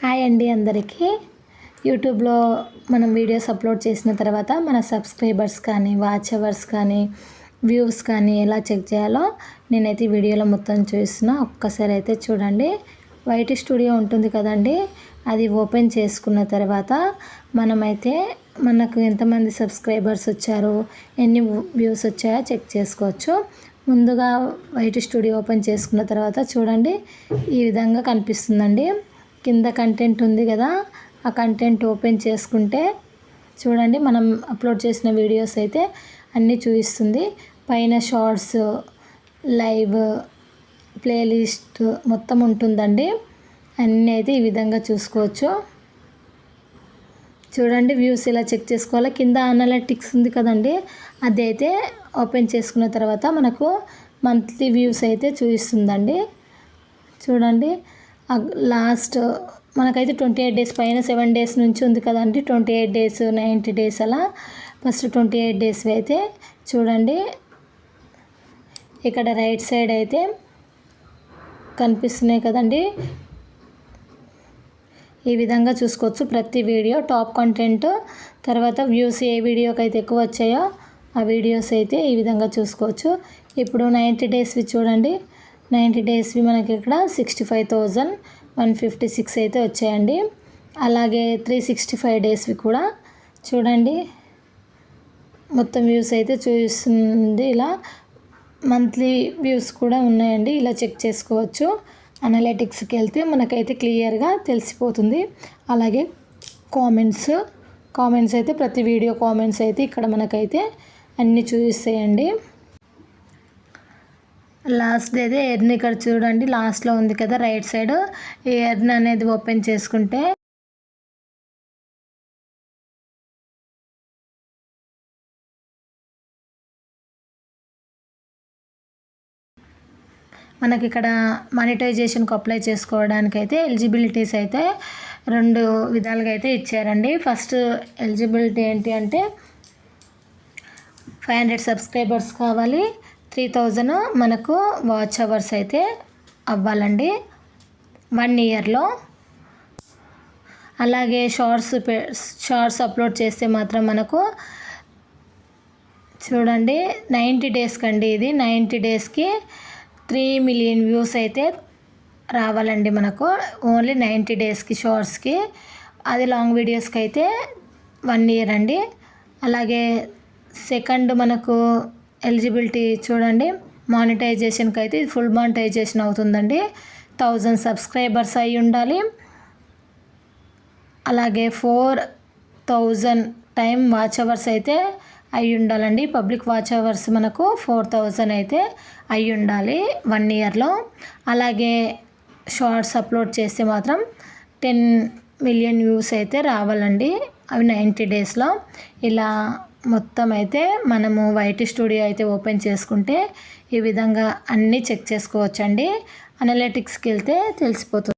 Hi అండి అందరికీ. యూట్యూబ్లో మనం వీడియోస్ అప్లోడ్ చేసిన తర్వాత మన సబ్స్క్రైబర్స్ కానీ వాచ్ అవర్స్ కానీ వ్యూస్ కానీ ఎలా చెక్ చేయాలో నేనైతే ఈ వీడియోలో మొత్తం చూస్తున్నా. ఒక్కసారి అయితే చూడండి. వైటీ స్టూడియో ఉంటుంది కదండి, అది ఓపెన్ చేసుకున్న తర్వాత మనమైతే మనకు ఎంతమంది సబ్స్క్రైబర్స్ వచ్చారు, ఎన్ని వ్యూస్ వచ్చాయో చెక్ చేసుకోవచ్చు. ముందుగా వైటీ స్టూడియో ఓపెన్ చేసుకున్న తర్వాత చూడండి, ఈ విధంగా కనిపిస్తుందండి. కింద కంటెంట్ ఉంది కదా, ఆ కంటెంట్ ఓపెన్ చేసుకుంటే చూడండి మనం అప్లోడ్ చేసిన వీడియోస్ అయితే అన్నీ చూపిస్తుంది. పైన షార్ట్స్, లైవ్, ప్లేలిస్ట్ మొత్తం ఉంటుందండి. అన్నీ అయితే ఈ విధంగా చూసుకోవచ్చు. చూడండి వ్యూస్ ఇలా చెక్ చేసుకోవాలి. కింద అనలిటిక్స్ ఉంది కదండి, అది అయితే ఓపెన్ చేసుకున్న తర్వాత మనకు మంత్లీ వ్యూస్ అయితే చూపిస్తుందండి. చూడండి లాస్ట్ మనకైతే 28 డేస్ పైన 7 డేస్ నుంచి ఉంది కదండి. 28 డేస్, 90 డేస్ అలా. ఫస్ట్ 28 డేస్ అయితే చూడండి, ఇక్కడ రైట్ సైడ్ అయితే కనిపిస్తున్నాయి కదండి. ఈ విధంగా చూసుకోవచ్చు ప్రతి వీడియో. టాప్ కంటెంట్ తర్వాత వ్యూస్ ఏ వీడియోకి అయితే ఎక్కువ వచ్చాయో ఆ వీడియోస్ అయితే ఈ విధంగా చూసుకోవచ్చు. ఇప్పుడు 90 డేస్వి చూడండి. 90 డేస్వి మనకి ఇక్కడ 65,156 అయితే వచ్చాయండి. అలాగే 365 డేస్వి కూడా చూడండి మొత్తం వ్యూస్ అయితే చూపిస్తుంది. ఇలా మంత్లీ వ్యూస్ కూడా ఉన్నాయండి. ఇలా చెక్ చేసుకోవచ్చు. అనలిటిక్స్కి వెళ్తే మనకైతే క్లియర్గా తెలిసిపోతుంది. అలాగే కామెంట్స్ అయితే ప్రతి వీడియో కామెంట్స్ అయితే ఇక్కడ మనకైతే అన్నీ చూపిస్తాయండి. లాస్ట్ అయితే ఎర్న్ ఇక్కడ చూడండి, లాస్ట్లో ఉంది కదా రైట్ సైడ్. ఈ ఎర్న్ అనేది ఓపెన్ చేసుకుంటే మనకి ఇక్కడ మానిటైజేషన్కి అప్లై చేసుకోవడానికి అయితే ఎలిజిబిలిటీస్ అయితే 2 విధాలుగా అయితే ఇచ్చారండి. ఫస్ట్ ఎలిజిబిలిటీ ఏంటి అంటే 500 సబ్స్క్రైబర్స్ కావాలి, 3000 మనకు వాచ్ అవర్స్ అయితే అవ్వాలండి 1 ఇయర్లో. అలాగే షార్ట్స్ అప్లోడ్ చేస్తే మాత్రం మనకు చూడండి 90 డేస్కి అండి, ఇది 90 డేస్కి 3 మిలియన్ వ్యూస్ అయితే రావాలండి మనకు. ఓన్లీ 90 డేస్కి షార్ట్స్కి. అది లాంగ్ వీడియోస్కి అయితే 1 ఇయర్ అండి. అలాగే సెకండ్ మనకు ఎలిజిబిలిటీ చూడండి, మానిటైజేషన్కి అయితే ఇది ఫుల్ మానిటైజేషన్ అవుతుందండి. 1000 సబ్స్క్రైబర్స్ అయి ఉండాలి. అలాగే 4000 టైం వాచ్ అవర్స్ అయితే అయి ఉండాలండి. పబ్లిక్ వాచ్ అవర్స్ మనకు 4000 అయితే అయి ఉండాలి 1 ఇయర్లో. అలాగే షార్ట్స్ అప్లోడ్ చేస్తే మాత్రం 10 మిలియన్ వ్యూస్ అయితే రావాలండి, అవి 90 డేస్లో. ఇలా మొత్తం అయితే మనము వైటీ స్టూడియో అయితే ఓపెన్ చేసుకుంటే ఈ విధంగా అన్నీ చెక్ చేసుకోవచ్చండి. అనలిటిక్స్కి వెళ్తే తెలిసిపోతుంది.